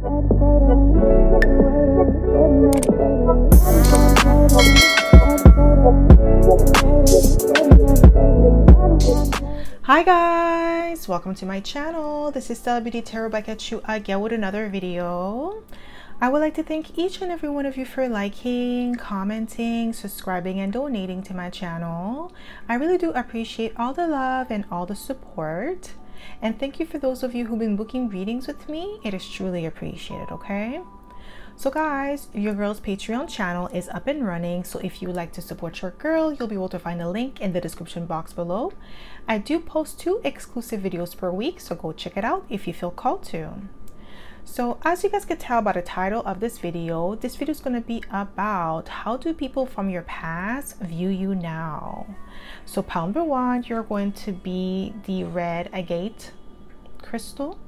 Hi guys, welcome to my channel. This is stellabeautytarot back at you again with another video. I would like to thank each and every one of you for liking, commenting, subscribing, and donating to my channel. I really do appreciate all the love and all the support. And thank you for those of you who've been booking readings with me. It is truly appreciated, okay? So guys, your girl's Patreon channel is up and running. So if you would like to support your girl, you'll be able to find a link in the description box below. I do post 2 exclusive videos per week, so go check it out if you feel called to. So as you guys can tell by the title of this video is going to be about how do people from your past view you now. So pile number 1, you're going to be the red agate crystal.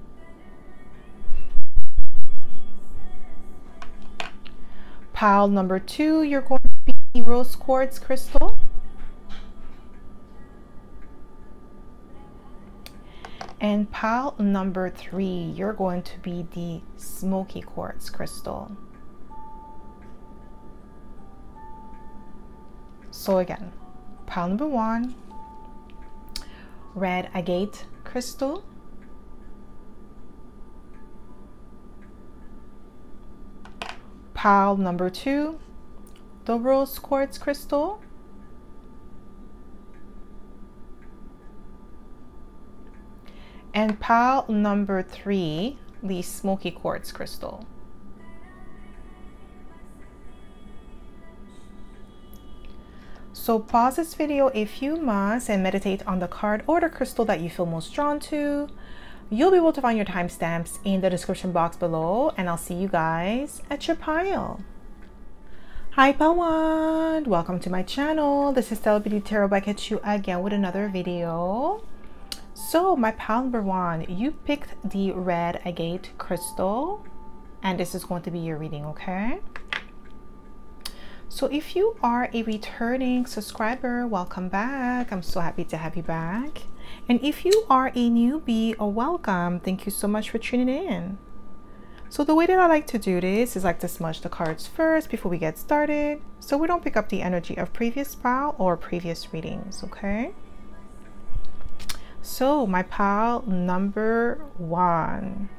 Pile number 2, you're going to be the rose quartz crystal. And pile number 3, you're going to be the smoky quartz crystal. So again, pile number 1, red agate crystal. Pile number 2, the rose quartz crystal. And pile number 3, the smoky quartz crystal. So pause this video if you must and meditate on the card or the crystal that you feel most drawn to. You'll be able to find your timestamps in the description box below, and I'll see you guys at your pile. Hi pile 1, welcome to my channel. This is stellabeautytarot back at you again with another video. So my pile number 1, you picked the red agate crystal, and this is going to be your reading, okay? So if you are a returning subscriber, welcome back. I'm so happy to have you back. And if you are a newbie, welcome. Thank you so much for tuning in. So the way that I like to do this is like to smudge the cards first before we get started, so we don't pick up the energy of previous pile or previous readings, okay? So my pile number 1,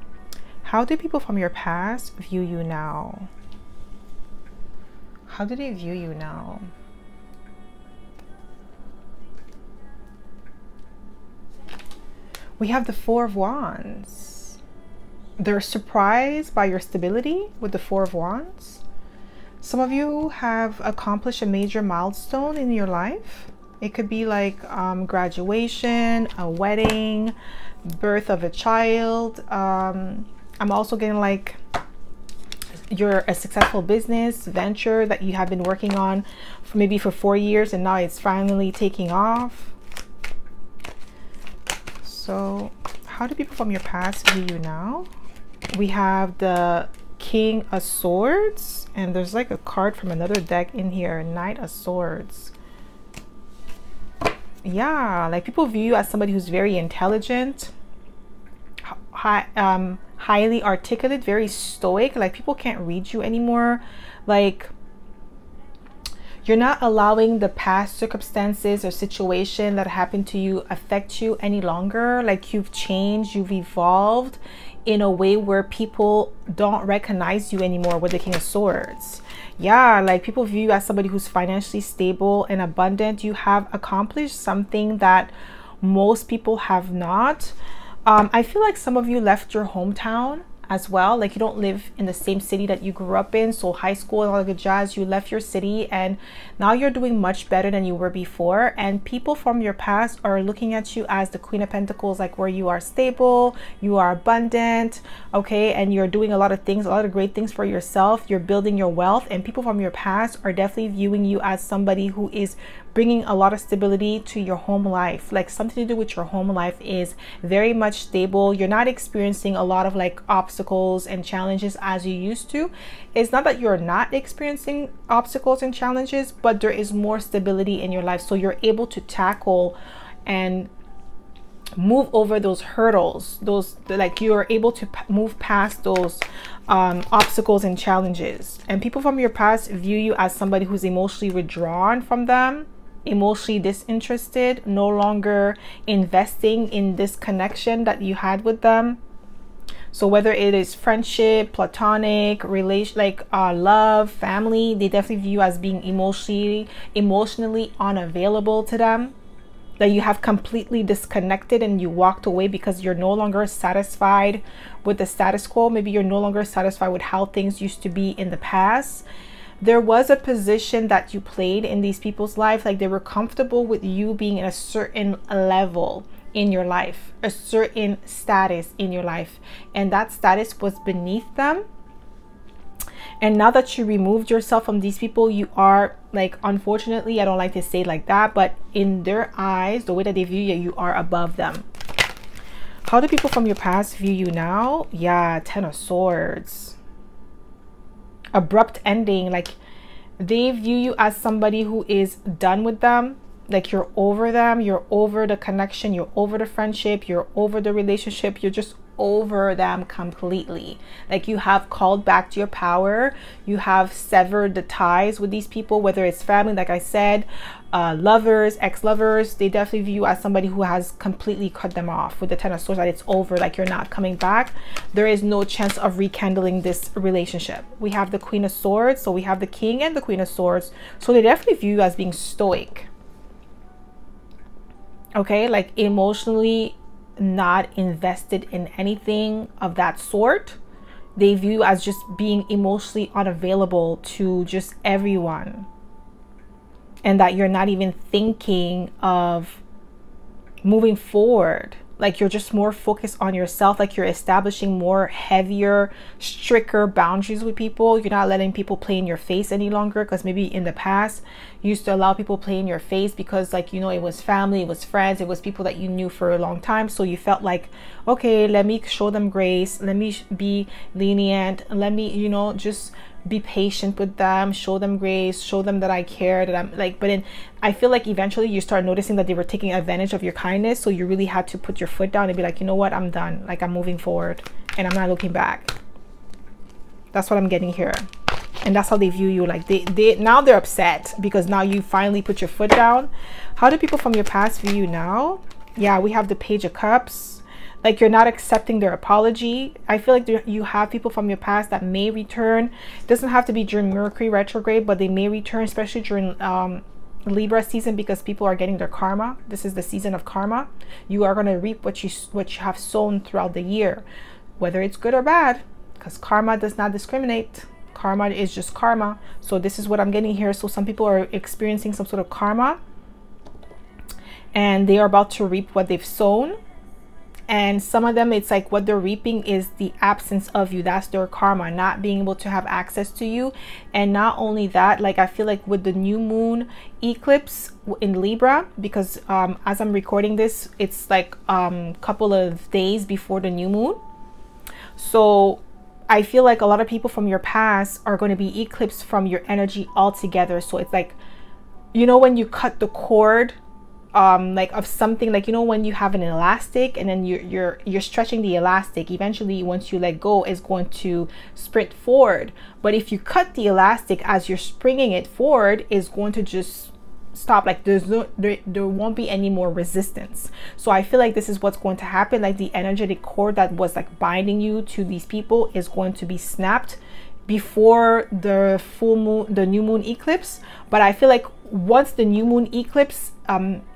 how do people from your past view you now? How do they view you now? We have the 4 of Wands. They're surprised by your stability with the 4 of Wands. Some of you have accomplished a major milestone in your life. It could be like graduation, a wedding, birth of a child. I'm also getting like you're a successful business venture that you have been working on for maybe 4 years, and now it's finally taking off. So how do people from your past view you now? We have the King of Swords, and there's like a card from another deck in here, Knight of Swords. Yeah, like people view you as somebody who's very intelligent, highly articulate, very stoic. Like people can't read you anymore. Like you're not allowing the past circumstances or situation that happened to you affect you any longer. Like you've changed, you've evolved in a way where people don't recognize you anymore with the King of Swords. Yeah, like people view you as somebody who's financially stable and abundant. You have accomplished something that most people have not. I feel like some of you left your hometown as well. Like you don't live in the same city that you grew up in. So high school and all the jazz, you left your city and now you're doing much better than you were before. And people from your past are looking at you as the Queen of Pentacles, like where you are stable, you are abundant, okay? And you're doing a lot of things, a lot of great things for yourself. You're building your wealth, and people from your past are definitely viewing you as somebody who is bringing a lot of stability to your home life. Like something to do with your home life is very much stable. You're not experiencing a lot of like obstacles and challenges as you used to. It's not that you're not experiencing obstacles and challenges, but there is more stability in your life, so you're able to tackle and move over those hurdles, those like you're able to move past those obstacles and challenges. And people from your past view you as somebody who's emotionally withdrawn from them, emotionally disinterested, no longer investing in this connection that you had with them. So whether it is friendship, platonic, relation, like love, family, they definitely view you as being emotionally unavailable to them. That you have completely disconnected and you walked away because you're no longer satisfied with the status quo. Maybe you're no longer satisfied with how things used to be in the past. There was a position that you played in these people's life, like they were comfortable with you being in a certain level in your life, a certain status in your life, and that status was beneath them. And now that you removed yourself from these people, you are, like, unfortunately, I don't like to say it like that, but in their eyes, the way that they view you, you are above them. How do people from your past view you now? Yeah, 10 of Swords. Abrupt ending. Like, they view you as somebody who is done with them. Like, you're over them, you're over the connection, you're over the friendship, you're over the relationship, you're just over them completely. Like, you have called back to your power, you have severed the ties with these people, whether it's family, like I said, lovers, ex-lovers. They definitely view you as somebody who has completely cut them off with the 10 of Swords, that it's over, like you're not coming back. There is no chance of rekindling this relationship. We have the Queen of Swords, so we have the King and the Queen of Swords, so they definitely view you as being stoic. Okay, like emotionally not invested in anything of that sort. They view you as just being emotionally unavailable to just everyone, and that you're not even thinking of moving forward. Like, you're just more focused on yourself, like you're establishing more heavier, stricter boundaries with people. You're not letting people play in your face any longer, because maybe in the past you used to allow people play in your face because, like, you know, it was family, it was friends, it was people that you knew for a long time. So you felt like, okay, let me show them grace, let me be lenient, let me, you know, just be patient with them, show them grace, show them that I care, that I'm like. But then I feel like eventually you start noticing that they were taking advantage of your kindness, so you really had to put your foot down and be like, you know what, I'm done, like I'm moving forward and I'm not looking back. That's what I'm getting here. And that's how they view you. Like, they now they're upset because now you finally put your foot down. How do people from your past view you now? Yeah, we have the Page of Cups. Like, you're not accepting their apology. I feel like you have people from your past that may return. It doesn't have to be during Mercury retrograde, but they may return, especially during Libra season, because people are getting their karma. This is the season of karma. You are going to reap what you have sown throughout the year, whether it's good or bad, because karma does not discriminate. Karma is just karma. So this is what I'm getting here. So some people are experiencing some sort of karma, and they are about to reap what they've sown. And some of them, it's like what they're reaping is the absence of you. That's their karma, not being able to have access to you. And not only that, like, I feel like with the new moon eclipse in Libra, because as I'm recording this, it's like couple of days before the new moon. So I feel like a lot of people from your past are going to be eclipsed from your energy altogether. So it's like, you know, when you cut the cord like of something, like, you know, when you have an elastic and then you're stretching the elastic, eventually once you let go, it's going to sprint forward. But if you cut the elastic as you're springing it forward, it's going to just stop. Like, there won't be any more resistance. So I feel like this is what's going to happen. Like, the energetic cord that was like binding you to these people is going to be snapped before the full moon, the new moon eclipse. But I feel like once the new moon eclipse,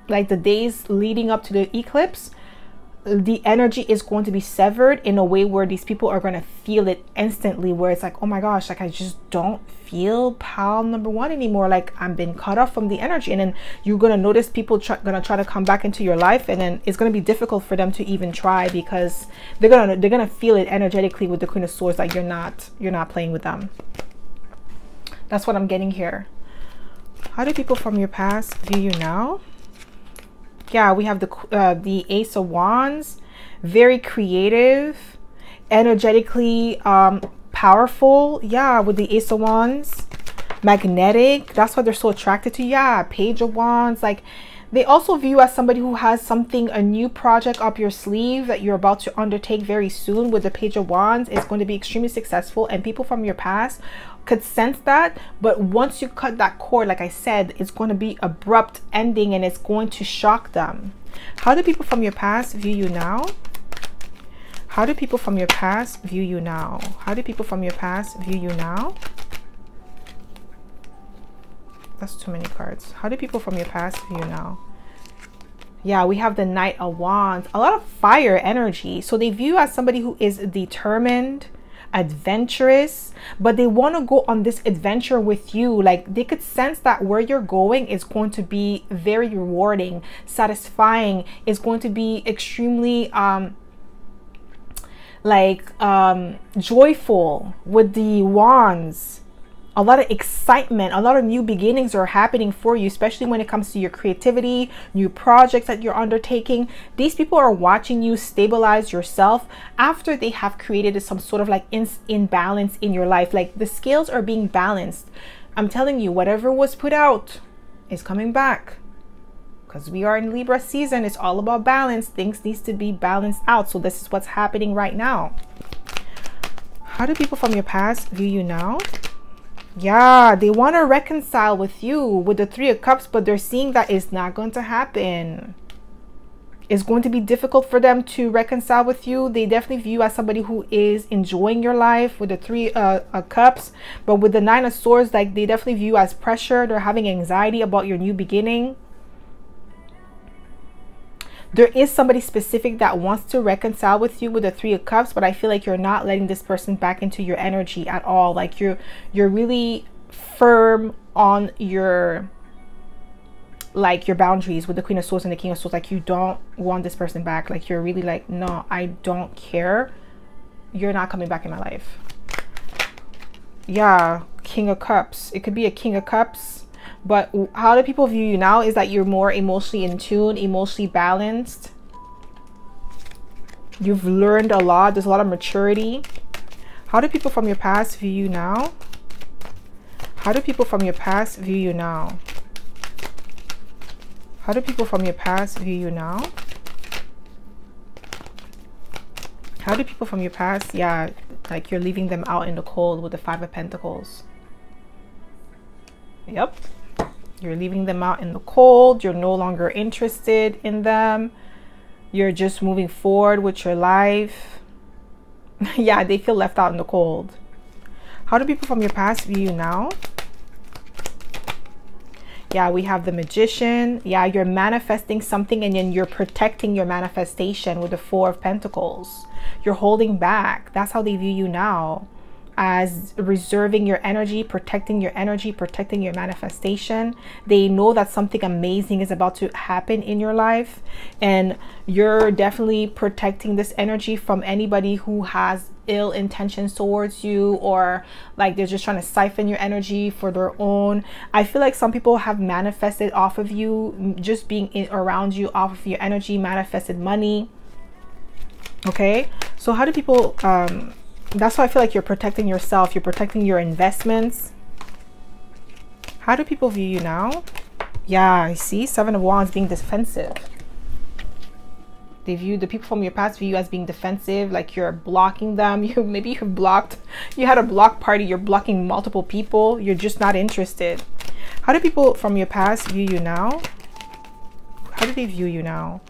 like the days leading up to the eclipse, the energy is going to be severed in a way where these people are going to feel it instantly, where it's like, oh my gosh, like I just don't feel pile number one anymore, like I'm been cut off from the energy. And then you're going to notice people gonna try to come back into your life, and then it's going to be difficult for them to even try, because they're gonna feel it energetically with the Queen of Swords, like you're not playing with them. That's what I'm getting here. How do people from your past view you now? Yeah, we have the Ace of Wands. Very creative, energetically powerful. Yeah, with the Ace of Wands. Magnetic. That's why they're so attracted to you. Yeah, Page of Wands. Like, They also view you as somebody who has something, a new project up your sleeve that you're about to undertake very soon. With the Page of Wands, it's going to be extremely successful, and people from your past could sense that. But once you cut that cord, like I said, it's going to be abrupt ending, and it's going to shock them. How do people from your past view you now? How do people from your past view you now? How do people from your past view you now? That's too many cards. How do people from your past view you now? Yeah, we have the Knight of Wands. A lot of fire energy. So they view you as somebody who is determined, adventurous, but they want to go on this adventure with you. Like, they could sense that where you're going is going to be very rewarding, satisfying. It's going to be extremely joyful. With the wands, a lot of excitement, a lot of new beginnings are happening for you, especially when it comes to your creativity, new projects that you're undertaking. These people are watching you stabilize yourself after they have created some sort of like imbalance in your life. Like, the scales are being balanced. I'm telling you, whatever was put out is coming back, because we are in Libra season. It's all about balance. Things needs to be balanced out. So this is what's happening right now. How do people from your past view you now? Yeah, they want to reconcile with you with the Three of Cups, but they're seeing that it's not going to happen. It's going to be difficult for them to reconcile with you. They definitely view you as somebody who is enjoying your life with the Three of Cups, but with the Nine of Swords, like, they definitely view you as pressure. They're having anxiety about your new beginning. There is somebody specific that wants to reconcile with you with the Three of Cups, but I feel like you're not letting this person back into your energy at all. Like, you're really firm on your boundaries with the Queen of Swords and the King of Swords. Like, you don't want this person back. Like, you're really like, no, I don't care. You're not coming back in my life. Yeah, King of Cups. It could be a King of Cups. But how do people view you now is that you're more emotionally in tune, emotionally balanced. You've learned a lot. There's a lot of maturity. How do people from your past view you now? How do people from your past view you now? How do people from your past view you now? How do people from your past, yeah, like, you're leaving them out in the cold with the Five of Pentacles. Yep. You're leaving them out in the cold. You're no longer interested in them. You're just moving forward with your life. Yeah, they feel left out in the cold. How do people from your past view you now? Yeah, we have the Magician. Yeah, you're manifesting something, and then you're protecting your manifestation with the Four of Pentacles. You're holding back. That's how they view you now, as reserving your energy, protecting your energy, protecting your manifestation. They know that something amazing is about to happen in your life, and you're definitely protecting this energy from anybody who has ill intentions towards you, or like they're just trying to siphon your energy for their own. I feel like some people have manifested off of you, just being around you, off of your energy, manifested money. Okay, so how do people that's why I feel like you're protecting yourself. You're protecting your investments. How do people view you now? Yeah, I see Seven of Wands, being defensive. They view, the people from your past view you as being defensive, like you're blocking them. Maybe you've blocked, you had a block party, you're blocking multiple people. You're just not interested. How do people from your past view you now? How do they view you now?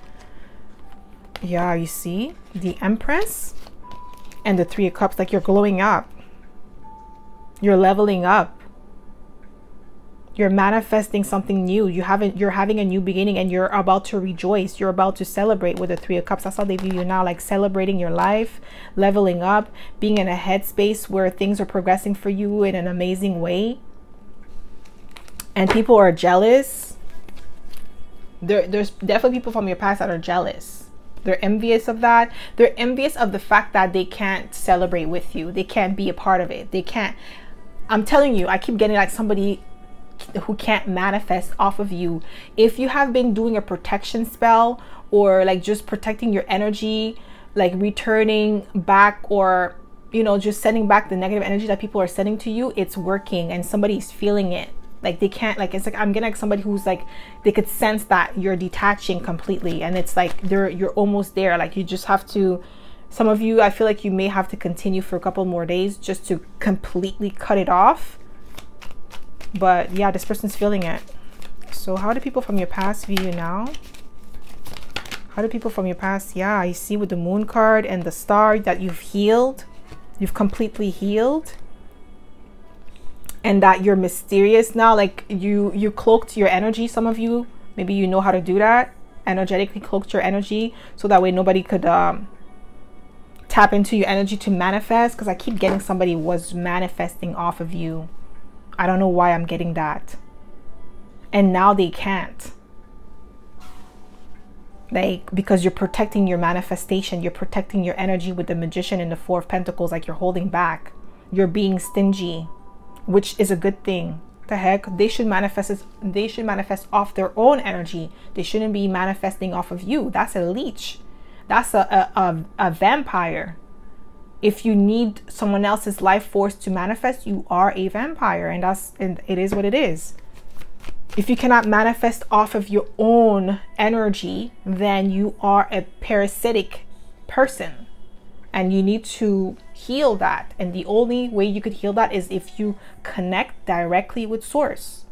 Yeah, you see the Empress and the Three of Cups. Like, you're glowing up, you're leveling up, you're manifesting something new. You're having a new beginning, and you're about to rejoice. You're about to celebrate with the Three of Cups. That's how they view you now, like celebrating your life, leveling up, being in a headspace where things are progressing for you in an amazing way. And people are jealous. There's definitely people from your past that are jealous. They're envious of that. They're envious of the fact that they can't celebrate with you. They can't be a part of it. They can't. I'm telling you, I keep getting like somebody who can't manifest off of you. If you have been doing a protection spell, or like just protecting your energy, like returning back, or, you know, just sending back the negative energy that people are sending to you, it's working, and somebody's feeling it. Like they can't, like, it's like I'm getting like somebody who's like, they could sense that you're detaching completely, and it's like you're almost there. Like you just have to, some of you, I feel like you may have to continue for a couple more days just to completely cut it off. But yeah, this person's feeling it. So how do people from your past view you now? How do people from your past? Yeah, I see with the moon card and the star that you've healed. You've completely healed. And that you're mysterious now. Like you cloaked your energy. Some of you, maybe you know how to do that. Energetically cloaked your energy. So that way nobody could tap into your energy to manifest. Because I keep getting somebody was manifesting off of you. I don't know why I'm getting that. And now they can't. Like, because you're protecting your manifestation. You're protecting your energy with the Magician and the Four of Pentacles. Like you're holding back. You're being stingy. Which is a good thing. The heck? They should manifest it. They should manifest off their own energy. They shouldn't be manifesting off of you. That's a leech. That's a vampire. If you need someone else's life force to manifest, you are a vampire, and it is what it is. If you cannot manifest off of your own energy, then you are a parasitic person, and you need to heal that. And the only way you could heal that is if you connect directly with source.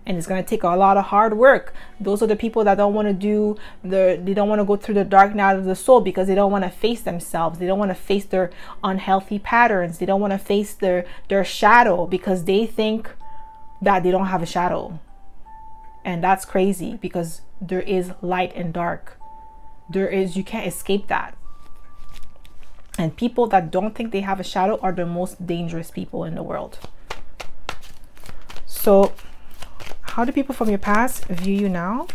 And it's going to take a lot of hard work. Those are the people that don't want to do they don't want to go through the dark night of the soul because they don't want to face themselves. They don't want to face their unhealthy patterns. They don't want to face their shadow because they think that they don't have a shadow. And that's crazy because there is light and dark. You can't escape that. And people that don't think they have a shadow are the most dangerous people in the world. So how do people from your past view you now?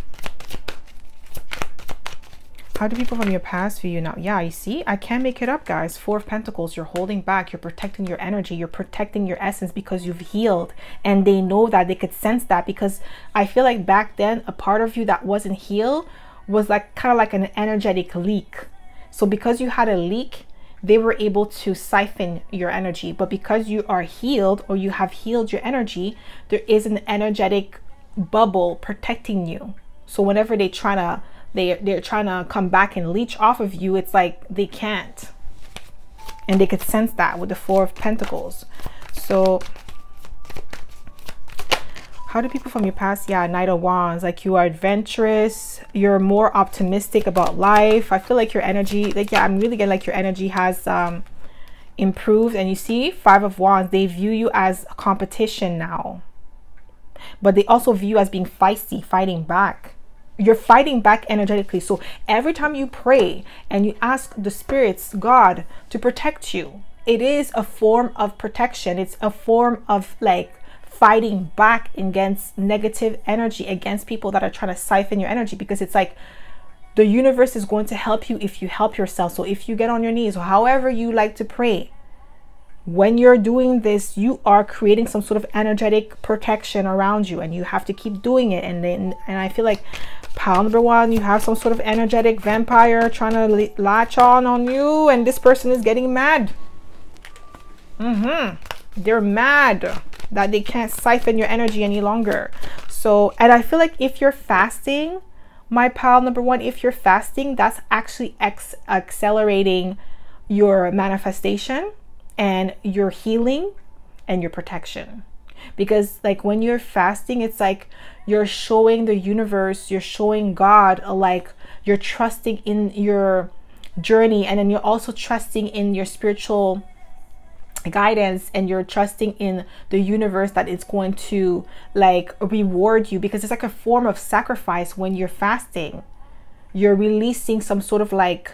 How do people from your past view you now? Yeah, you see, I can't make it up, guys. Four of Pentacles, you're holding back. You're protecting your energy. You're protecting your essence because you've healed. And they know that. They could sense that because I feel like back then, a part of you that wasn't healed was like kind of like an energetic leak. So because you had a leak, they were able to siphon your energy. But because you are healed or you have healed your energy, there is an energetic bubble protecting you. So whenever they're trying to come back and leech off of you, it's like they can't. And they could sense that with the Four of Pentacles. So how do people from your past? Yeah, Knight of Wands. Like you are adventurous. You're more optimistic about life. I feel like your energy, like, yeah, I'm really getting like your energy has improved. And you see, Five of Wands, they view you as a competition now. But they also view you as being feisty, fighting back. You're fighting back energetically. So every time you pray and you ask the spirits, God, to protect you, it is a form of protection. It's a form of like fighting back against negative energy, against people that are trying to siphon your energy, because it's like the universe is going to help you if you help yourself. So if you get on your knees or however you like to pray, when you're doing this, you are creating some sort of energetic protection around you, and you have to keep doing it. And I feel like pile number one, you have some sort of energetic vampire trying to latch on you, and this person is getting mad. They're mad that they can't siphon your energy any longer. So, and I feel like if you're fasting, my pile number one, if you're fasting, that's actually accelerating your manifestation and your healing and your protection. Because like when you're fasting, it's like you're showing the universe, you're showing God, like you're trusting in your journey, and then you're also trusting in your spiritual guidance, and you're trusting in the universe that it's going to like reward you, because it's like a form of sacrifice. When you're fasting, you're releasing some sort of like,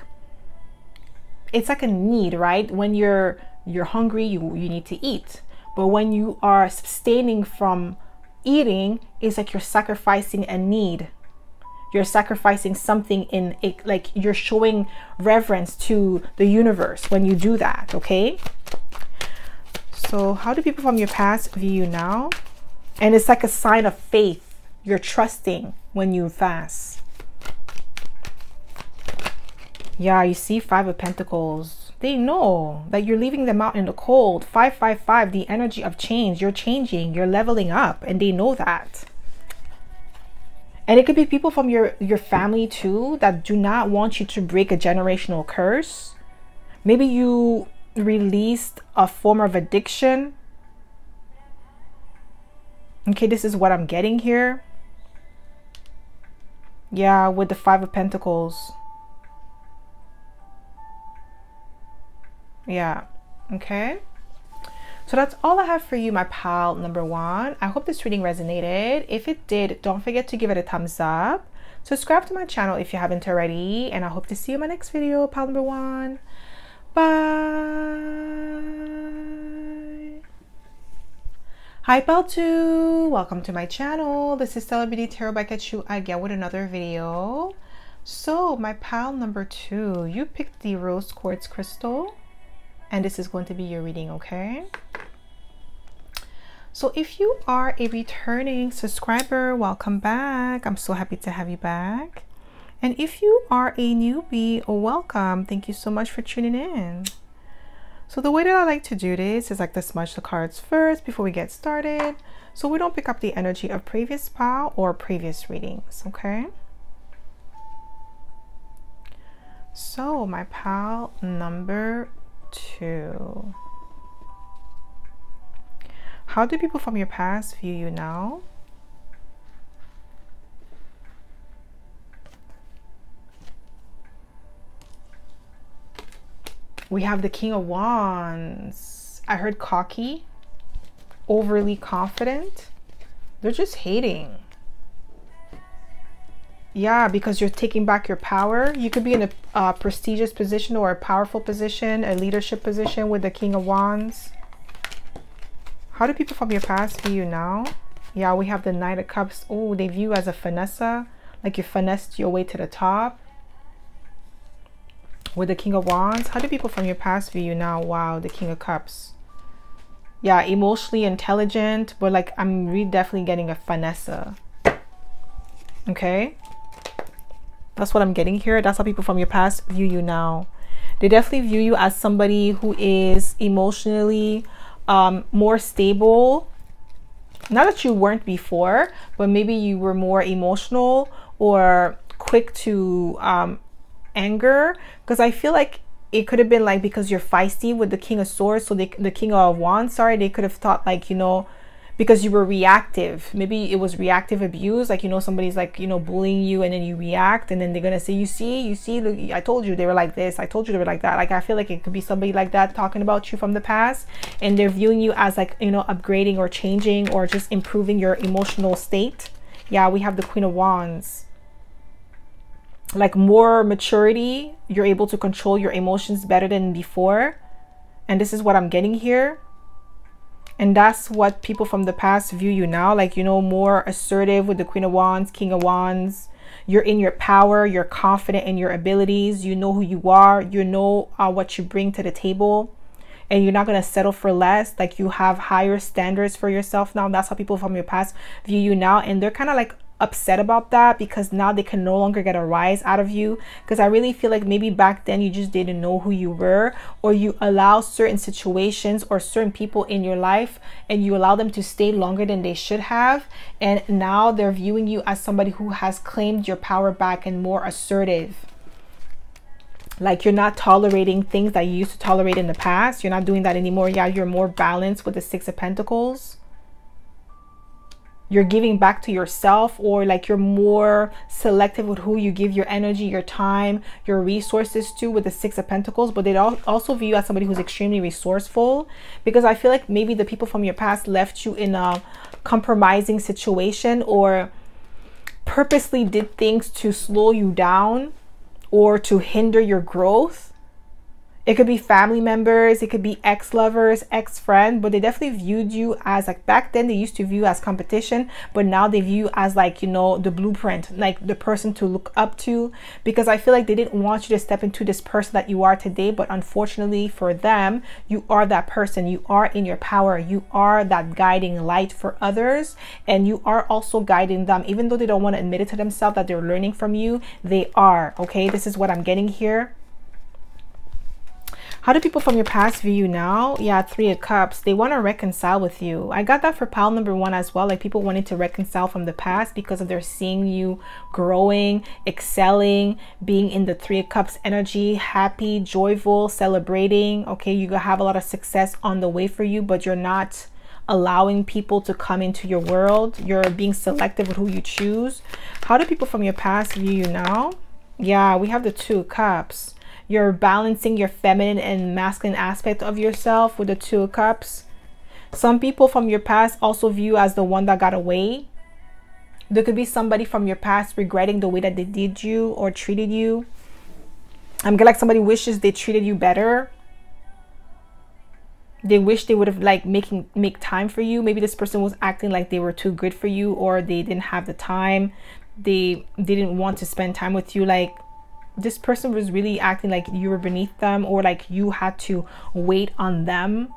it's like a need, right? When you're hungry, you need to eat. But when you are abstaining from eating, it's like you're sacrificing a need. You're sacrificing something in it, like you're showing reverence to the universe when you do that, okay? So how do people from your past view you now? And it's like a sign of faith. You're trusting when you fast. Yeah, you see Five of Pentacles. They know that you're leaving them out in the cold. 555, the energy of change. You're changing, you're leveling up, and they know that. And it could be people from your family too that do not want you to break a generational curse. Maybe you released a form of addiction. Okay, this is what I'm getting here. Yeah, with the 5 of Pentacles. Yeah, okay. So that's all I have for you, my pal number 1. I hope this reading resonated. If it did, don't forget to give it a thumbs up. Subscribe to my channel if you haven't already. And I hope to see you in my next video, pal number 1. Bye. Hi, pal 2. Welcome to my channel. This is Stella Beauty Tarot back at you again with another video. So my pal number 2, you picked the rose quartz crystal. And this is going to be your reading, okay? So if you are a returning subscriber, welcome back. I'm so happy to have you back. And if you are a newbie, welcome. Thank you so much for tuning in. So the way that I like to do this is like to smudge the cards first before we get started, so we don't pick up the energy of previous pal or previous readings, okay? So my pal number 2. How do people from your past view you now? We have the King of Wands. I heard cocky, overly confident. They're just hating. Yeah, because you're taking back your power. You could be in a prestigious position or a powerful position, a leadership position with the King of Wands. How do people from your past view you now? Yeah, we have the Knight of Cups. Oh, they view you as a finesse, like you finessed your way to the top. With the King of Wands, how do people from your past view you now? Wow, the King of Cups. Yeah, emotionally intelligent, but like I'm really definitely getting a finesse. Okay, that's what I'm getting here. That's how people from your past view you now. They definitely view you as somebody who is emotionally more stable. Not that you weren't before, but maybe you were more emotional or quick to anger, because I feel like it could have been like because you're feisty with the King of Swords, so the King of Wands, sorry, they could have thought like, you know, because you were reactive, maybe it was reactive abuse, like, you know, somebody's like, you know, bullying you and then you react, and then they're gonna say, you see, look, I told you they were like this, I told you they were like that. Like I feel like it could be somebody like that talking about you from the past, and they're viewing you as like, you know, upgrading or changing or just improving your emotional state. Yeah, we have the Queen of Wands. Like more maturity, you're able to control your emotions better than before, and this is what I'm getting here. And that's what people from the past view you now, like, you know, more assertive with the Queen of Wands, King of Wands. You're in your power, you're confident in your abilities, you know who you are, you know what you bring to the table, and you're not going to settle for less. Like you have higher standards for yourself now. That's how people from your past view you now, and they're kind of like upset about that because now they can no longer get a rise out of you, because I really feel like maybe back then you just didn't know who you were, or you allow certain situations or certain people in your life and you allow them to stay longer than they should have, and now they're viewing you as somebody who has claimed your power back and more assertive. Like you're not tolerating things that you used to tolerate in the past. You're not doing that anymore. Yeah, you're more balanced with the Six of Pentacles. You're giving back to yourself, or like you're more selective with who you give your energy, your time, your resources to with the Six of Pentacles. But they also view you as somebody who's extremely resourceful, because I feel like maybe the people from your past left you in a compromising situation or purposely did things to slow you down or to hinder your growth. It could be family members, it could be ex-lovers, ex-friend, but they definitely viewed you as like, back then they used to view you as competition, but now they view you as like, you know, the blueprint, like the person to look up to, because I feel like they didn't want you to step into this person that you are today. But unfortunately for them, you are that person. You are in your power. You are that guiding light for others, and you are also guiding them, even though they don't want to admit it to themselves that they're learning from you. They are. Okay, this is what I'm getting here. How do people from your past view you now? Yeah, Three of Cups. They want to reconcile with you. I got that for pile number 1 as well. Like people wanting to reconcile from the past because of they're seeing you growing, excelling, being in the Three of Cups energy, happy, joyful, celebrating. Okay, you have a lot of success on the way for you, but you're not allowing people to come into your world. You're being selective with who you choose. How do people from your past view you now? Yeah, we have the Two of Cups. You're balancing your feminine and masculine aspect of yourself with the Two of Cups. Some people from your past also view you as the one that got away. There could be somebody from your past regretting the way that they did you or treated you. I'm getting like somebody wishes they treated you better. They wish they would have like make time for you. Maybe this person was acting like they were too good for you, or they didn't have the time. They didn't want to spend time with you. Like this person was really acting like you were beneath them, or like you had to wait on them.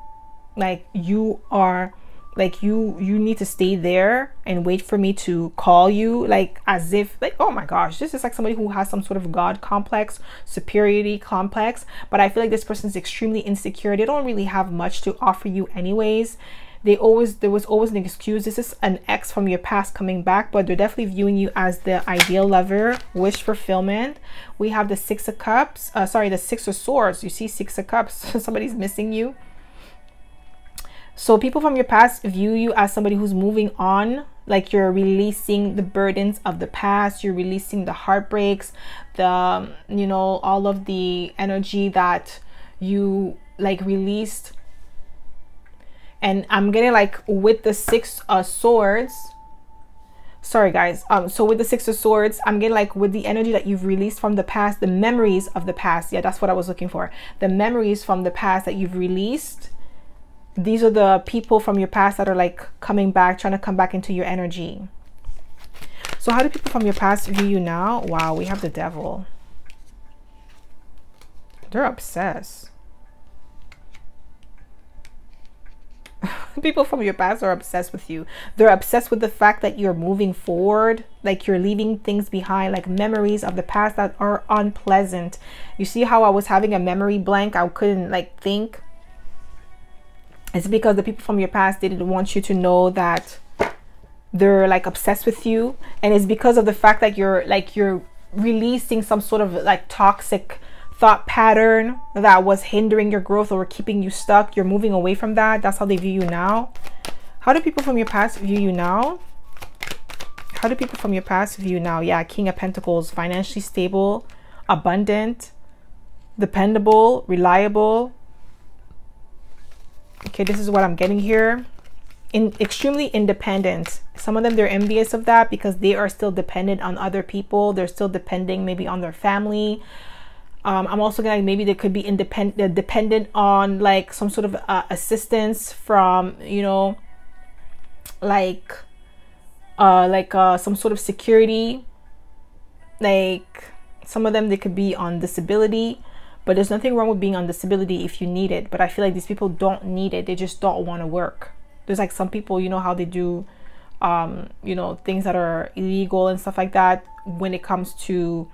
Like you are, like you need to stay there and wait for me to call you, like as if like, oh my gosh, this is like somebody who has some sort of God complex, superiority complex. But I feel like this person is extremely insecure. They don't really have much to offer you anyways. There was always an excuse. This is an ex from your past coming back, but they're definitely viewing you as the ideal lover, wish fulfillment. We have the Six of Cups, the Six of Swords. You see Six of Cups, somebody's missing you. So people from your past view you as somebody who's moving on, like you're releasing the burdens of the past, you're releasing the heartbreaks, the, you know, all of the energy that you like released. And I'm getting like with the Six of Swords, sorry guys, so with the Six of Swords, I'm getting like with the energy that you've released from the past, the memories of the past. Yeah, that's what I was looking for. The memories from the past that you've released. These are the people from your past that are like coming back, trying to come back into your energy. So how do people from your past view you now? Wow, we have the Devil. They're obsessed. People from your past are obsessed with you. They're obsessed with the fact that you're moving forward, like you're leaving things behind, like memories of the past that are unpleasant. You see how I was having a memory blank? I couldn't like think. It's because the people from your past didn't want you to know that they're like obsessed with you. And it's because of the fact that you're releasing some sort of like toxic thought pattern that was hindering your growth or keeping you stuck. You're moving away from that. That's how they view you now. How do people from your past view you now? How do people from your past view you now? Yeah, King of Pentacles, financially stable, abundant, dependable, reliable. Okay, this is what I'm getting here. Extremely independent. Some of them, they're envious of that because they are still dependent on other people. They're still depending maybe on their family. I'm also gonna, maybe they could be dependent on like some sort of assistance from, you know, like some sort of security. Like some of them, they could be on disability, but there's nothing wrong with being on disability if you need it. But I feel like these people don't need it. They just don't want to work. There's like some people, you know how they do, you know, things that are illegal and stuff like that when it comes to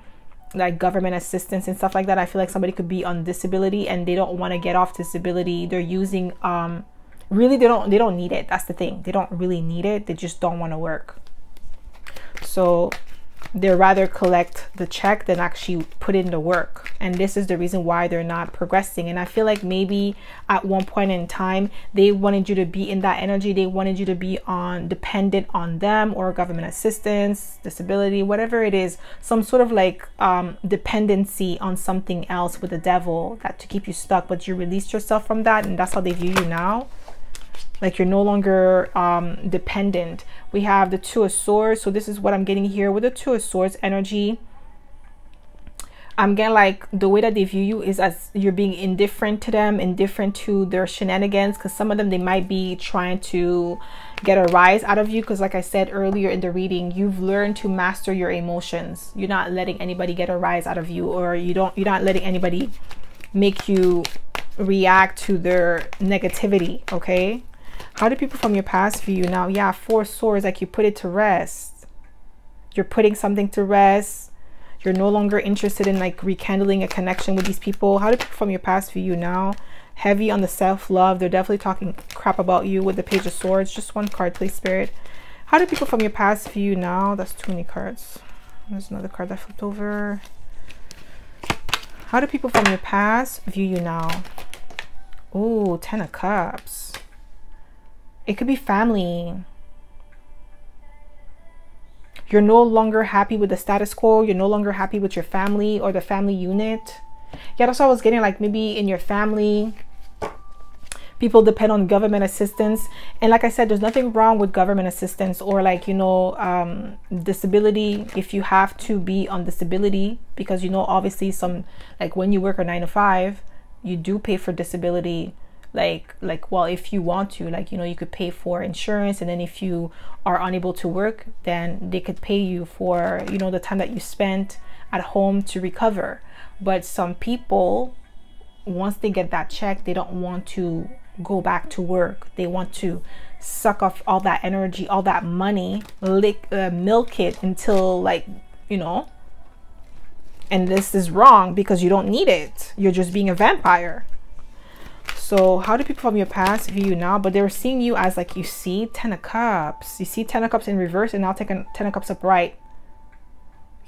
like government assistance and stuff like that. I feel like somebody could be on disability and they don't want to get off disability. They're using really they don't need it. That's the thing. They don't really need it. They just don't want to work. So they'd rather collect the check than actually put in the work. And this is the reason why they're not progressing. And I feel like maybe at one point in time they wanted you to be in that energy. They wanted you to be dependent on them or government assistance, disability, whatever it is, some sort of like dependency on something else with the Devil, that to keep you stuck. But you released yourself from that, and that's how they view you now. Like you're no longer dependent. We have the Two of Swords. So this is what I'm getting here with the Two of Swords energy. I'm getting like the way that they view you is as you're being indifferent to them, indifferent to their shenanigans, because some of them, they might be trying to get a rise out of you, because like I said earlier in the reading, you've learned to master your emotions. You're not letting anybody get a rise out of you, or you're not letting anybody make you react to their negativity. Okay, how do people from your past view you now? Yeah, Four of Swords, like you put it to rest. You're putting something to rest. You're no longer interested in like rekindling a connection with these people. How do people from your past view you now? Heavy on the self-love. They're definitely talking crap about you with the Page of Swords. Just one card, please, Spirit. How do people from your past view you now? That's too many cards. There's another card that flipped over. How do people from your past view you now? Oh, 10 of Cups. It could be family. You're no longer happy with the status quo. You're no longer happy with your family or the family unit. Yeah, that's what I was getting, like maybe in your family, people depend on government assistance. And like I said, there's nothing wrong with government assistance or like, you know, disability if you have to be on disability, because, you know, obviously some, like when you work a 9 to 5, you do pay for disability. Like well, if you want to, like, you know, you could pay for insurance, and then if you are unable to work, then they could pay you for, you know, the time that you spent at home to recover. But some people, once they get that check, they don't want to go back to work. They want to suck off all that energy, all that money, milk it until, like, you know. And this is wrong because you don't need it. You're just being a vampire. So how do people from your past view you now? But they're seeing you as, like, you see 10 of Cups. You see 10 of Cups in reverse, and now take 10 of Cups upright.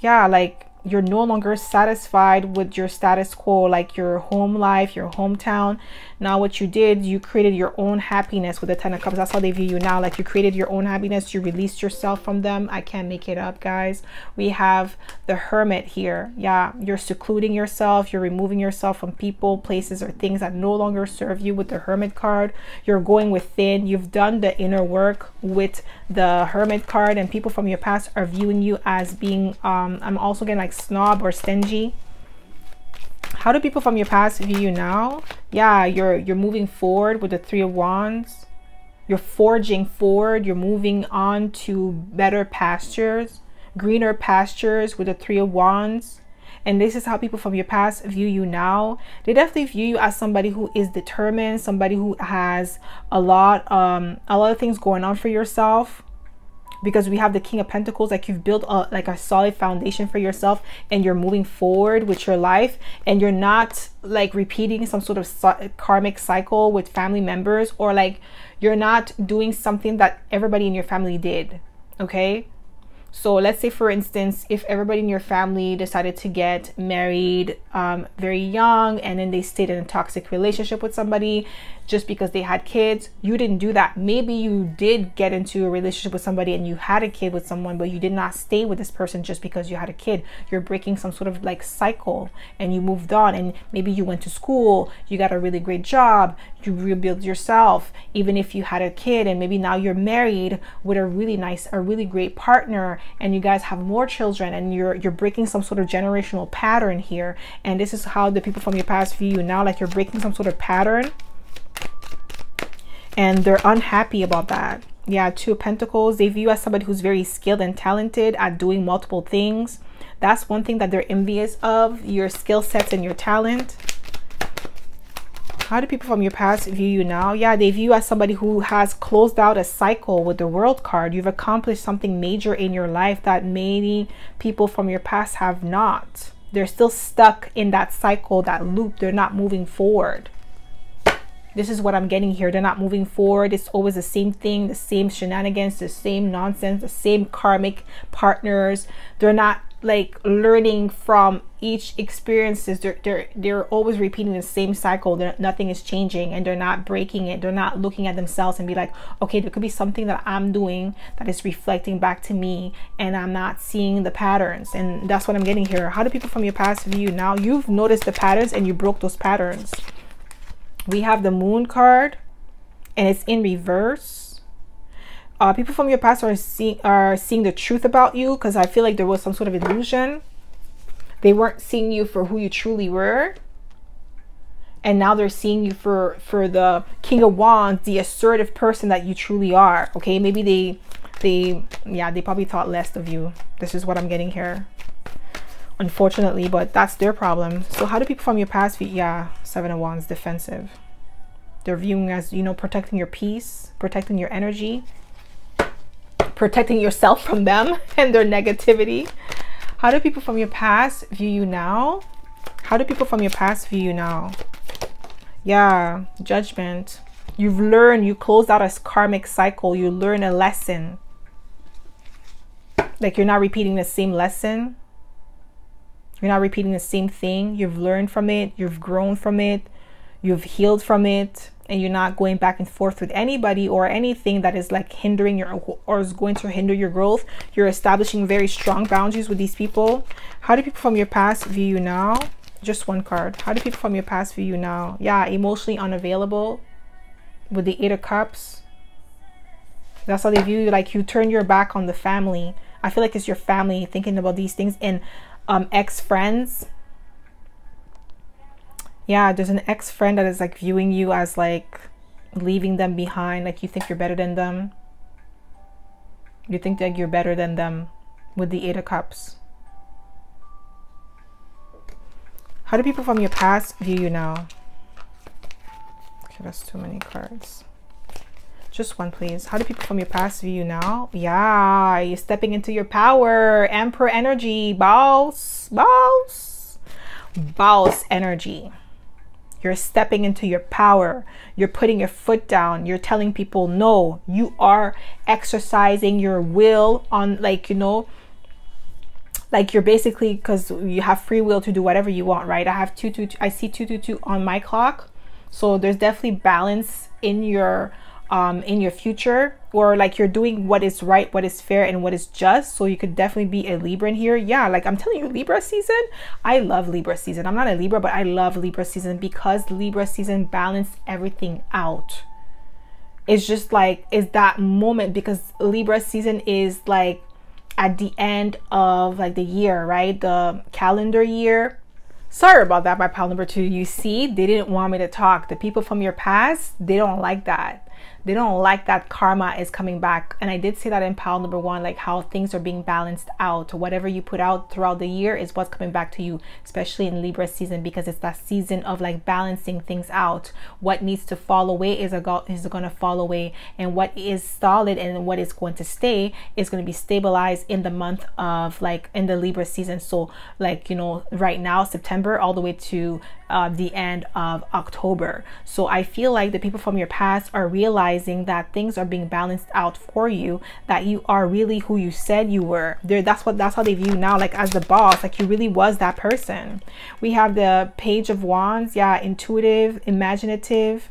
Yeah, like you're no longer satisfied with your status quo, like your home life, your hometown. Now what you did, you created your own happiness with the 10 of Cups. That's how they view you now. Like you created your own happiness. You released yourself from them. I can't make it up, guys. We have the Hermit here. Yeah, you're secluding yourself. You're removing yourself from people, places, or things that no longer serve you with the Hermit card. You're going within. You've done the inner work with the Hermit card, and people from your past are viewing you as being I'm also getting like snob or stingy. How do people from your past view you now? Yeah, you're moving forward with the 3 of Wands. You're forging forward. You're moving on to better pastures, greener pastures with the 3 of Wands. And this is how people from your past view you now. They definitely view you as somebody who is determined, somebody who has a lot of things going on for yourself. Because we have the King of Pentacles, like you've built like a solid foundation for yourself, and you're moving forward with your life, and you're not like repeating some sort of karmic cycle with family members, or like you're not doing something that everybody in your family did. Okay, so let's say, for instance, if everybody in your family decided to get married very young, and then they stayed in a toxic relationship with somebody just because they had kids, you didn't do that. Maybe you did get into a relationship with somebody and you had a kid with someone, but you did not stay with this person just because you had a kid. You're breaking some sort of like cycle, and you moved on, and maybe you went to school, you got a really great job, you rebuilt yourself, even if you had a kid, and maybe now you're married with a really great partner, and you guys have more children, and you're breaking some sort of generational pattern here. And this is how the people from your past view you now, like you're breaking some sort of pattern, and they're unhappy about that. Yeah, 2 of Pentacles. They view you as somebody who's very skilled and talented at doing multiple things. That's one thing that they're envious of, your skill sets and your talent. How do people from your past view you now? Yeah, they view you as somebody who has closed out a cycle with the World card. You've accomplished something major in your life that many people from your past have not. They're still stuck in that cycle, that loop. They're not moving forward. This is what I'm getting here. They're not moving forward. It's always the same thing, the same shenanigans, the same nonsense, the same karmic partners. They're not like learning from each experiences. They're always repeating the same cycle. Nothing is changing, and they're not breaking it. They're not looking at themselves and be like, okay, there could be something that I'm doing that is reflecting back to me, and I'm not seeing the patterns. And that's what I'm getting here. How do people from your past view you now? You've noticed the patterns, and you broke those patterns. We have the Moon card, and it's in reverse. People from your past are seeing the truth about you, because I feel like there was some sort of illusion. They weren't seeing you for who you truly were, and now they're seeing you for the King of Wands, the assertive person that you truly are. Okay, maybe they probably thought less of you. This is what I'm getting here, unfortunately, but that's their problem. So how do people from your past view? Yeah, 7 of Wands, defensive. They're viewing as, you know, protecting your peace, protecting your energy, protecting yourself from them and their negativity. How do people from your past view you now? How do people from your past view you now? Yeah, Judgment. You've learned, you closed out a karmic cycle. You learn a lesson. Like you're not repeating the same lesson. You're not repeating the same thing. You've learned from it. You've grown from it. You've healed from it. And you're not going back and forth with anybody or anything that is like hindering your, or is going to hinder your growth. You're establishing very strong boundaries with these people. How do people from your past view you now? Just one card. How do people from your past view you now? Yeah, emotionally unavailable with the 8 of Cups. That's how they view you. Like you turn your back on the family. I feel like it's your family thinking about these things. And ex-friends. Yeah, there's an ex-friend that is like viewing you as like leaving them behind. Like you think you're better than them. You think that you're better than them with the 8 of Cups. How do people from your past view you now? Okay, that's too many cards. Just one, please. How do people from your past view you now? Yeah, you're stepping into your power. Emperor energy. Boss. Boss. Boss energy. You're stepping into your power. You're putting your foot down. You're telling people no. You are exercising your will on, like, you know, like you're basically, because you have free will to do whatever you want, right? I have 222. I see 222 on my clock. So there's definitely balance in your future, or like you're doing what is right, what is fair, and what is just. So you could definitely be a Libra in here. Yeah, like I'm telling you, Libra season, I love Libra season. I'm not a Libra, but I love Libra season because Libra season balanced everything out. It's just like, it's that moment, because Libra season is like at the end of like the year, right? The calendar year. Sorry about that, my pal number 2. You see, they didn't want me to talk. The people from your past, they don't like that. They don't like that karma is coming back. And I did say that in pile number 1, like how things are being balanced out. Whatever you put out throughout the year is what's coming back to you, especially in Libra season, because it's that season of like balancing things out. What needs to fall away is going to fall away, and what is solid and what is going to stay is going to be stabilized in the month of like in the Libra season. So like, you know, right now, September all the way to the end of October. So I feel like the people from your past are realizing that things are being balanced out for you, that you are really who you said you were. That's how they view you now, like as the boss, like you really was that person. We have the Page of Wands. Yeah, intuitive, imaginative,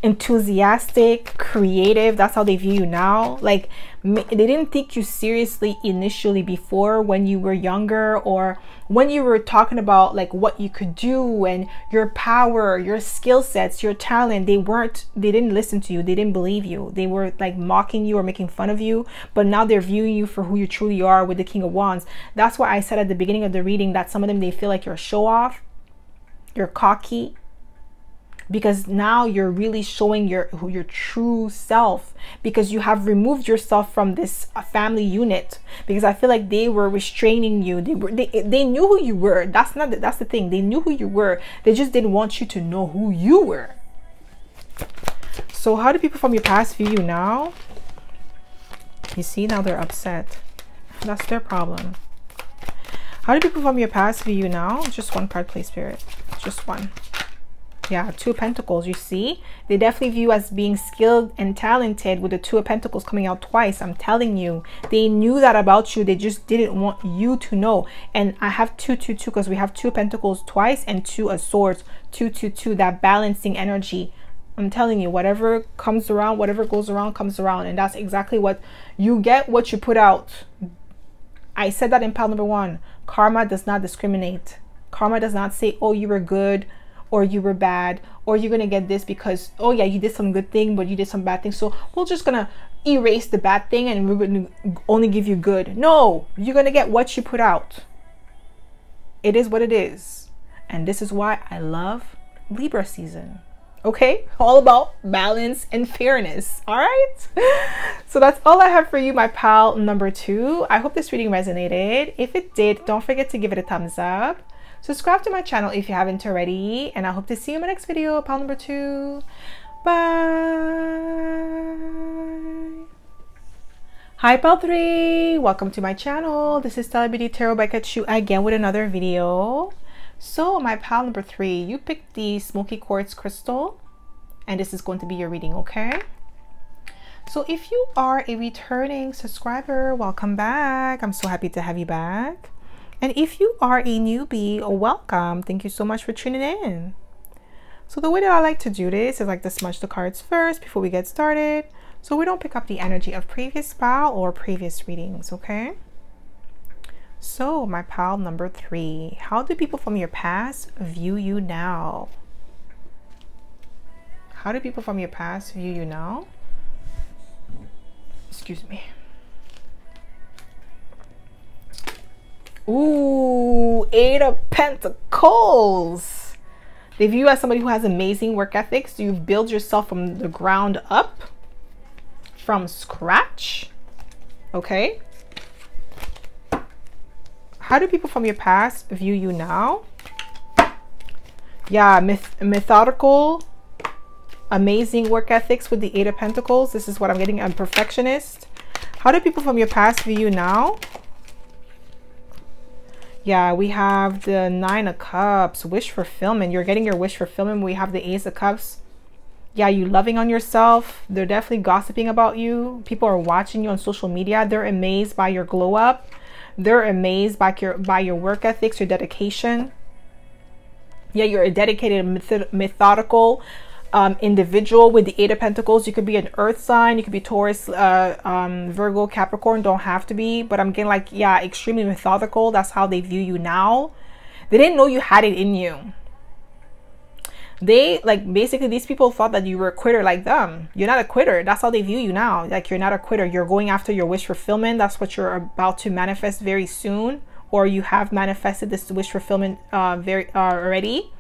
enthusiastic, creative. That's how they view you now. Like they didn't take you seriously initially before, when you were younger, or when you were talking about like what you could do and your power, your skill sets, your talent. They didn't listen to you. They didn't believe you. They were like mocking you or making fun of you. But now they're viewing you for who you truly are with the King of Wands. That's why I said at the beginning of the reading that some of them, they feel like you're a show off, you're cocky, because now you're really showing your true self, because you have removed yourself from this family unit. Because I feel like they were restraining you. They knew who you were. That's the thing. They knew who you were. They just didn't want you to know who you were. So how do people from your past view you now? You see, now they're upset. That's their problem. How do people from your past view you now? Just one card, please, Spirit. Just one. Yeah, 2 of Pentacles. You see, they definitely view you as being skilled and talented with the 2 of Pentacles coming out twice. I'm telling you, they knew that about you. They just didn't want you to know. And I have 222 because we have 2 of Pentacles twice and 2 of Swords. 222, that balancing energy. I'm telling you, whatever comes around, whatever goes around comes around. And that's exactly what you get, what you put out. I said that in pile number 1. Karma does not discriminate. Karma does not say, oh, you were good, or you were bad, or you're gonna get this because, oh yeah, you did some good thing, but you did some bad thing, so we're just gonna erase the bad thing and we're gonna only give you good. No, you're gonna get what you put out. It is what it is. And this is why I love Libra season. Okay, all about balance and fairness. All right, so that's all I have for you, my pal number 2. I hope this reading resonated. If it did, don't forget to give it a thumbs up. Subscribe to my channel if you haven't already, and I hope to see you in my next video, pile number 2. Bye. Hi Pal 3, welcome to my channel. This is stellabeautytarot by Kachu again with another video. So my pal number 3, you picked the smoky quartz crystal and this is going to be your reading, okay? So if you are a returning subscriber, welcome back. I'm so happy to have you back. And if you are a newbie, welcome. Thank you so much for tuning in. So the way that I like to do this is like to smudge the cards first before we get started, so we don't pick up the energy of previous pal or previous readings, okay? So my pal number 3, how do people from your past view you now? How do people from your past view you now? Excuse me. Ooh, 8 of Pentacles. They view you as somebody who has amazing work ethics. You've built yourself from the ground up, from scratch, okay? How do people from your past view you now? Yeah, methodical, amazing work ethics with the 8 of Pentacles. This is what I'm getting. I'm perfectionist. How do people from your past view you now? Yeah, we have the 9 of Cups, wish fulfillment. You're getting your wish fulfillment. We have the Ace of Cups. Yeah, you loving on yourself. They're definitely gossiping about you. People are watching you on social media. They're amazed by your glow up. They're amazed by your work ethics, your dedication. Yeah, you're a dedicated, methodical individual with the 8 of Pentacles. You could be an earth sign. You could be Taurus, Virgo, Capricorn. Don't have to be. But I'm getting like, yeah, extremely methodical. That's how they view you now. They didn't know you had it in you. They like basically these people thought that you were a quitter like them. You're not a quitter. That's how they view you now. Like you're not a quitter. You're going after your wish fulfillment. That's what you're about to manifest very soon, or you have manifested this wish fulfillment already.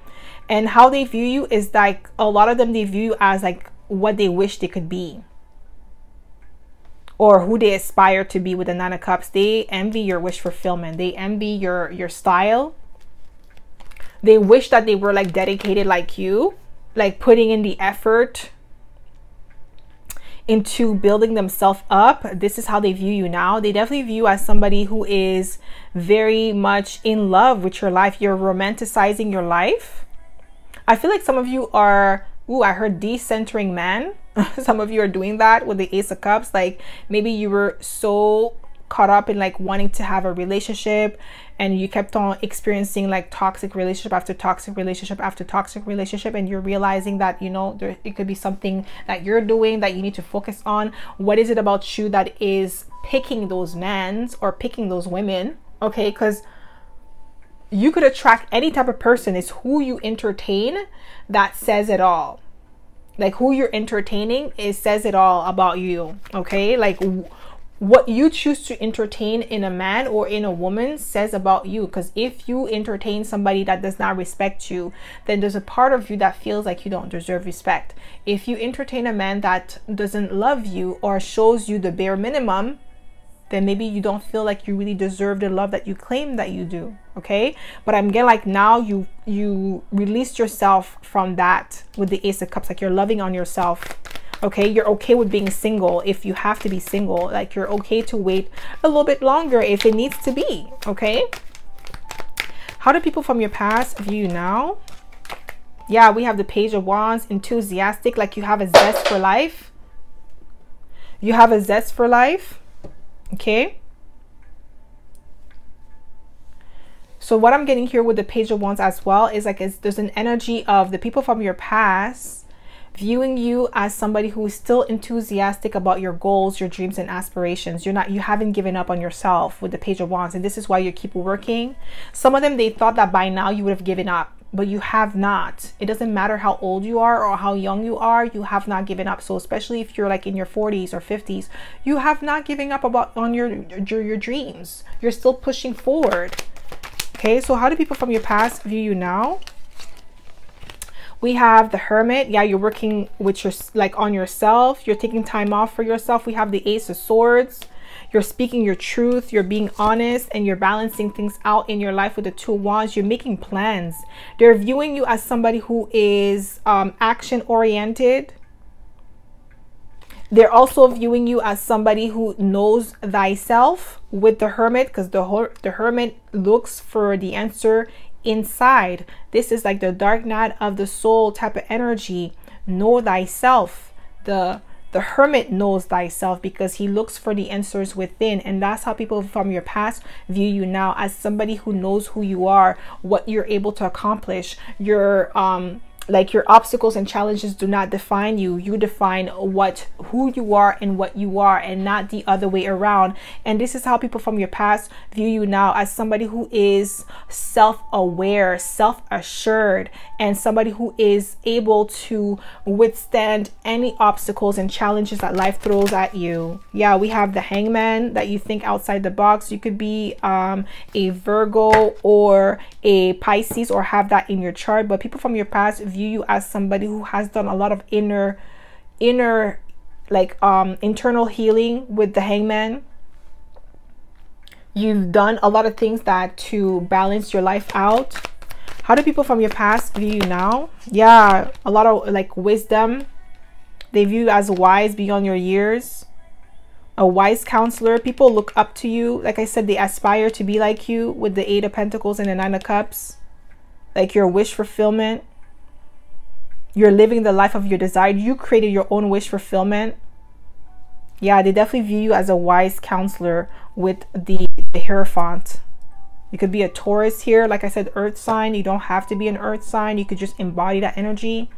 And how they view you is like a lot of them, they view you as like what they wish they could be, or who they aspire to be with the 9 of Cups. They envy your wish fulfillment. They envy your style. They wish that they were like dedicated like you, like putting in the effort into building themselves up. This is how they view you now. They definitely view you as somebody who is very much in love with your life. You're romanticizing your life. I feel like some of you are, ooh, I heard decentering man. Some of you are doing that with the Ace of Cups. Like maybe you were so caught up in like wanting to have a relationship and you kept on experiencing like toxic relationship after toxic relationship after toxic relationship, and you're realizing that, you know, it could be something that you're doing that you need to focus on. What is it about you that is picking those men or picking those women? Okay, because you could attract any type of person. It's who you entertain that says it all. Like who you're entertaining, it says it all about you. Okay, like what you choose to entertain in a man or in a woman says about you. Because if you entertain somebody that does not respect you, then there's a part of you that feels like you don't deserve respect. If you entertain a man that doesn't love you or shows you the bare minimum, then maybe you don't feel like you really deserve the love that you claim that you do. Okay, but I'm getting like now you released yourself from that with the Ace of Cups. Like you're loving on yourself. Okay, you're okay with being single if you have to be single. Like you're okay to wait a little bit longer if it needs to be. Okay, how do people from your past view you now? Yeah, we have the Page of Wands, enthusiastic, like you have a zest for life. You have a zest for life. Okay, so what I'm getting here with the Page of Wands as well is like there's an energy of the people from your past viewing you as somebody who is still enthusiastic about your goals, your dreams and aspirations. You haven't given up on yourself with the Page of Wands, and this is why you keep working. Some of them, they thought that by now you would have given up, but you have not. It doesn't matter how old you are or how young you are, you have not given up. So especially if you're like in your 40s or 50s, you have not given up on your dreams. You're still pushing forward. Okay, so how do people from your past view you now? We have the Hermit. Yeah, you're working with on yourself. You're taking time off for yourself. We have the Ace of Swords. You're speaking your truth. You're being honest, and you're balancing things out in your life with the 2 of Wands. You're making plans. They're viewing you as somebody who is action oriented. They're also viewing you as somebody who knows thyself with the Hermit, because the Hermit looks for the answer inside. This is like the dark night of the soul type of energy. Know thyself. The Hermit knows thyself because he looks for the answers within. And that's how people from your past view you now, as somebody who knows who you are, what you're able to accomplish. Your like your obstacles and challenges do not define you. You define who you are and what you are, and not the other way around. And this is how people from your past view you now, as somebody who is self-aware, self-assured, and somebody who is able to withstand any obstacles and challenges that life throws at you. Yeah, we have the Hangman, that you think outside the box. You could be a Virgo or a Pisces, or have that in your chart. But people from your past view you as somebody who has done a lot of inner like internal healing with the Hangman. You've done a lot of things that to balance your life out. How do people from your past view you now? Yeah, a lot of like wisdom. They view you as wise beyond your years, a wise counselor. People look up to you. Like I said, they aspire to be like you with the 8 of Pentacles and the 9 of Cups. Like your wish fulfillment. You're living the life of your desire. You created your own wish fulfillment. Yeah, they definitely view you as a wise counselor with the Hierophant. You could be a Taurus here. Like I said, earth sign. You don't have to be an earth sign. You could just embody that energy.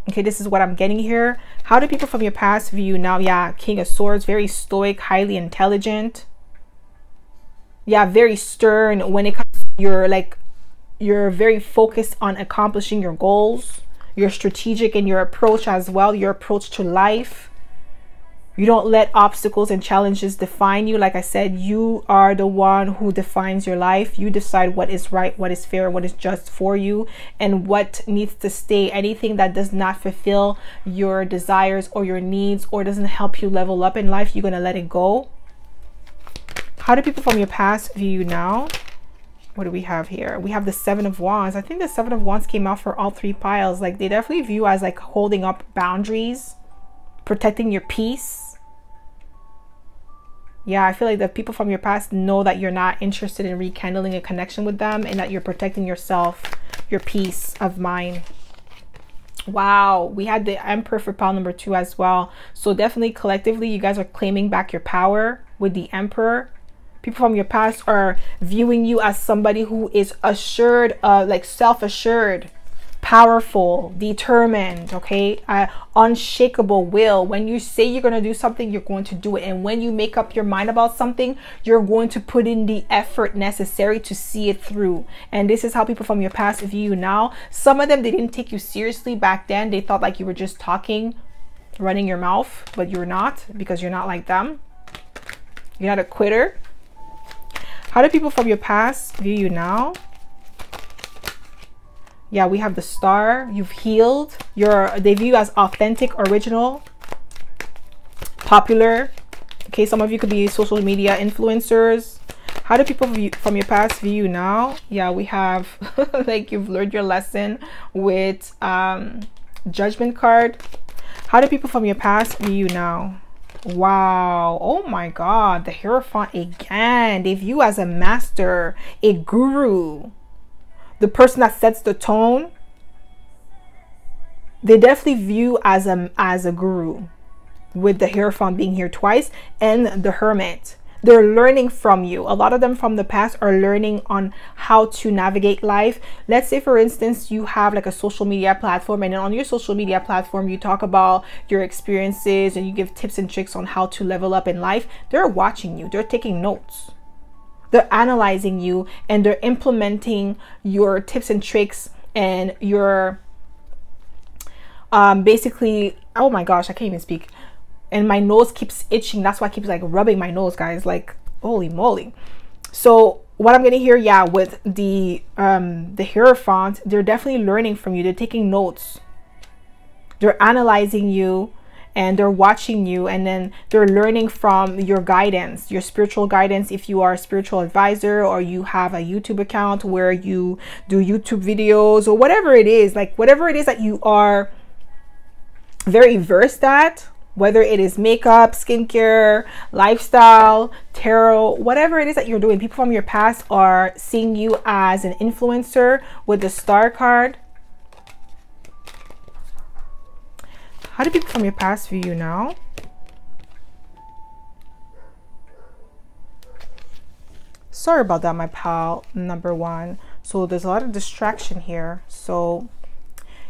Okay, this is what I'm getting here. How do people from your past view you now? Yeah, King of Swords. Very stoic, highly intelligent. Yeah, very stern when it comes to your like, you're very focused on accomplishing your goals. You're strategic in your approach as well, your approach to life. You don't let obstacles and challenges define you. Like I said, you are the one who defines your life. You decide what is right, what is fair, what is just for you, and what needs to stay. Anything that does not fulfill your desires or your needs, or doesn't help you level up in life, you're going to let it go. How do people from your past view you now? What do we have here? We have the 7 of Wands. I think the 7 of Wands came out for all 3 piles. Like they definitely view you as like holding up boundaries, protecting your peace. Yeah, I feel like the people from your past know that you're not interested in rekindling a connection with them, and that you're protecting yourself, your peace of mind. Wow, we had the Emperor for pile number 2 as well. So definitely collectively, you guys are claiming back your power with the Emperor. People from your past are viewing you as somebody who is assured, like self-assured, powerful, determined, okay? Unshakable will. When you say you're going to do something, you're going to do it. And when you make up your mind about something, you're going to put in the effort necessary to see it through. And this is how people from your past view you now. Some of them, they didn't take you seriously back then. They thought like you were just talking, running your mouth, but you're not, because you're not like them. You're not a quitter. How do people from your past view you now? Yeah, we have the Star. You've healed. They view you as authentic, original, popular. Okay, some of you could be social media influencers. How do people from your past view you now? Yeah, we have like you've learned your lesson with Judgment card. How do people from your past view you now? Wow, oh my god, the Hierophant again. They view you as a master, a guru, the person that sets the tone. They definitely view as a guru, with the Hierophant being here twice, and the Hermit. They're learning from you. A lot of them from the past are learning on how to navigate life. Let's say, for instance, you have like a social media platform, and on your social media platform, you talk about your experiences and you give tips and tricks on how to level up in life. They're watching you. They're taking notes. They're analyzing you, and they're implementing your tips and tricks and your basically, oh my gosh, I can't even speak. And my nose keeps itching. That's why I keep like rubbing my nose, guys. Like, holy moly. So what I'm gonna hear, yeah, with the Hierophant, they're definitely learning from you. They're taking notes. They're analyzing you, and they're watching you, and then they're learning from your guidance, your spiritual guidance. If you are a spiritual advisor, or you have a YouTube account where you do YouTube videos, or whatever it is, like whatever it is that you are very versed at, whether it is makeup, skincare, lifestyle, tarot, whatever it is that you're doing. People from your past are seeing you as an influencer with the Star card. How do people from your past view you now? Sorry about that, my pal, number one. So there's a lot of distraction here. So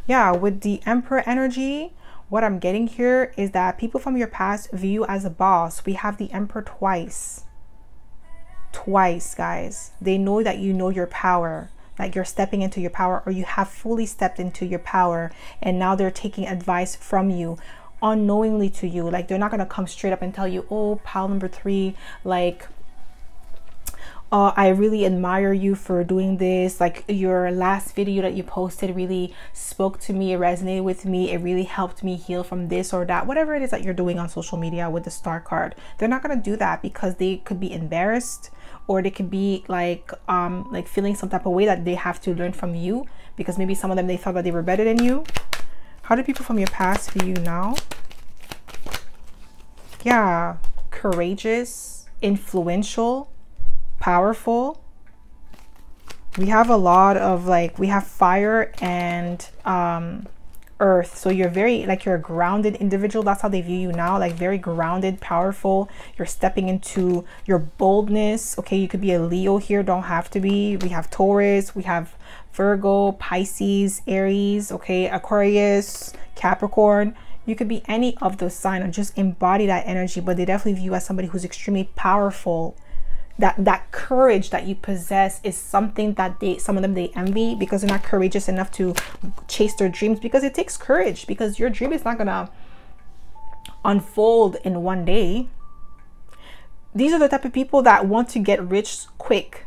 yeah, with the Emperor energy, what I'm getting here is that people from your past view you as a boss. We have the Emperor twice. Twice, guys. They know that you know your power, that you're stepping into your power, or you have fully stepped into your power, and now they're taking advice from you unknowingly to you. Like, they're not going to come straight up and tell you, oh, pal number 3, like, I really admire you for doing this. Like, your last video that you posted really spoke to me, it resonated with me, it really helped me heal from this or that, whatever it is that you're doing on social media with the Star card. They're not going to do that because they could be embarrassed, or they could be like feeling some type of way that they have to learn from you, because maybe some of them, they thought that they were better than you. How do people from your past view you now? Yeah, courageous, influential, powerful. We have a lot of, like, we have fire and earth. So you're very, like, you're a grounded individual. That's how they view you now, like very grounded, powerful. You're stepping into your boldness. Okay, you could be a Leo here, don't have to be. We have Taurus, we have Virgo, Pisces, Aries, okay, Aquarius, Capricorn. You could be any of those signs, or just embody that energy, but they definitely view you as somebody who's extremely powerful. That courage that you possess is something that some of them they envy, because they're not courageous enough to chase their dreams, because it takes courage, because your dream is not gonna unfold in one day. These are the type of people that want to get rich quick.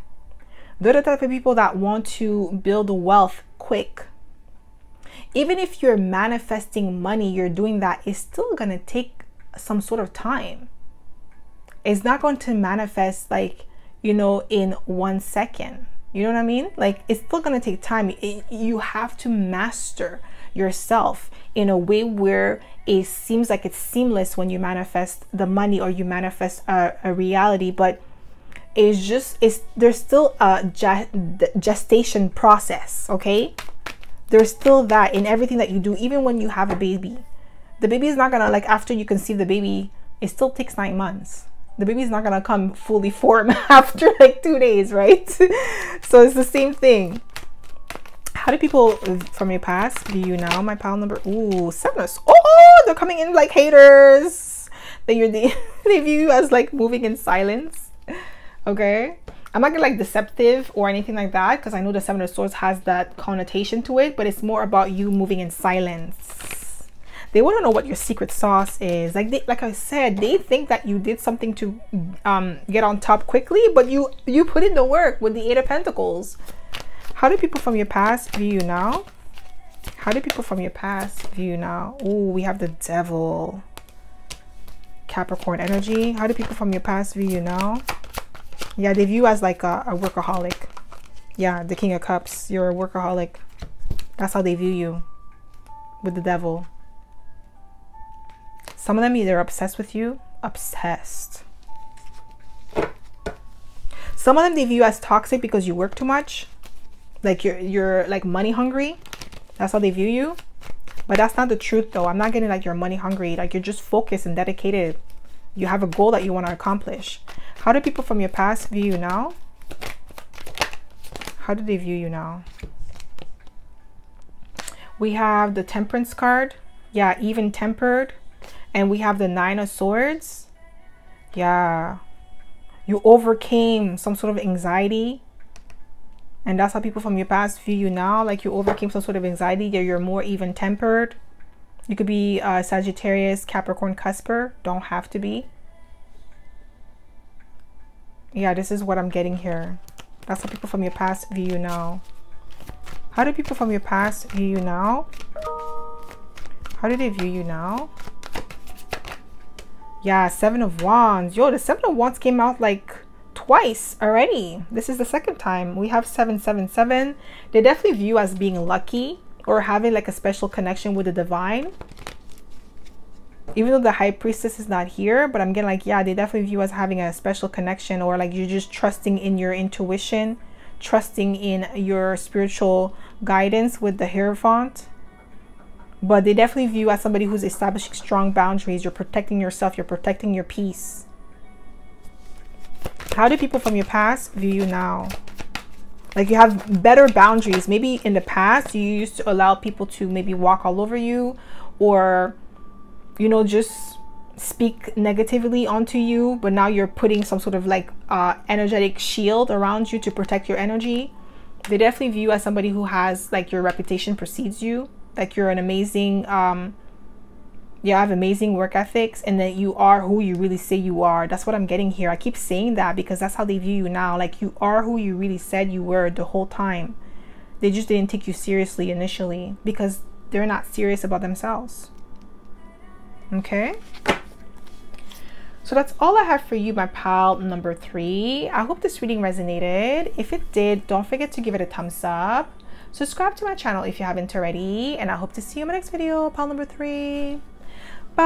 They're the type of people that want to build wealth quick. Even if you're manifesting money, you're doing that, it's still gonna take some sort of time. It's not going to manifest, like, you know, in 1 second. You know what I mean? Like, it's still going to take time. You have to master yourself in a way where it seems like it's seamless when you manifest the money, or you manifest a reality, but there's still a gestation process, okay? There's still that in everything that you do. Even when you have a baby, the baby is not going to, like, after you conceive the baby, it still takes 9 months. The baby's not gonna come fully formed after like 2 days, right? So it's the same thing. How do people from your past view you now, my pal number? Ooh, 7. Oh, they're coming in like haters. They view you as like moving in silence. Okay, I'm not gonna like deceptive or anything like that, because I know the 7 of Swords has that connotation to it, but it's more about you moving in silence. They want to know what your secret sauce is. Like I said, they think that you did something to get on top quickly, but you put in the work with the 8 of Pentacles. How do people from your past view you now? How do people from your past view you now? Oh, we have the Devil. Capricorn energy. How do people from your past view you now? Yeah, they view you as like a workaholic. Yeah, the King of Cups. You're a workaholic. That's how they view you with the Devil. Some of them, they're obsessed with you. Obsessed. Some of them, they view you as toxic because you work too much. Like you're like money hungry. That's how they view you. But that's not the truth though. I'm not getting like you're money hungry. Like, you're just focused and dedicated. You have a goal that you want to accomplish. How do people from your past view you now? How do they view you now? We have the Temperance card. Yeah, even tempered. And we have the 9 of Swords. Yeah. You overcame some sort of anxiety. And that's how people from your past view you now. Like, you overcame some sort of anxiety. You're more even tempered. You could be Sagittarius, Capricorn, Cusper. Don't have to be. Yeah, this is what I'm getting here. That's how people from your past view you now. How do people from your past view you now? How do they view you now? Yeah, 7 of Wands. Yo, the 7 of Wands came out like twice already. This is the 2nd time. We have 777. They definitely view you as being lucky, or having like a special connection with the divine. even though the High Priestess is not here, but I'm getting like, yeah, they definitely view as having a special connection, or like you're just trusting in your intuition, trusting in your spiritual guidance with the Hierophant. But they definitely view you as somebody who's establishing strong boundaries. You're protecting yourself. You're protecting your peace. How do people from your past view you now? Like you have better boundaries. Maybe in the past you used to allow people to maybe walk all over you, or, you know, just speak negatively onto you, but now you're putting some sort of like energetic shield around you to protect your energy. They definitely view you as somebody who has like your reputation precedes you, like you're an amazing you have amazing work ethics, and that you are who you really say you are. That's what I'm getting here. I keep saying that because that's how they view you now. Like you are who you really said you were the whole time. They just didn't take you seriously initially because they're not serious about themselves. Okay, so that's all I have for you, my pal number 3. I hope this reading resonated. If it did, don't forget to give it a thumbs up. Subscribe to my channel if you haven't already, and I hope to see you in my next video, pal number 3. Bye.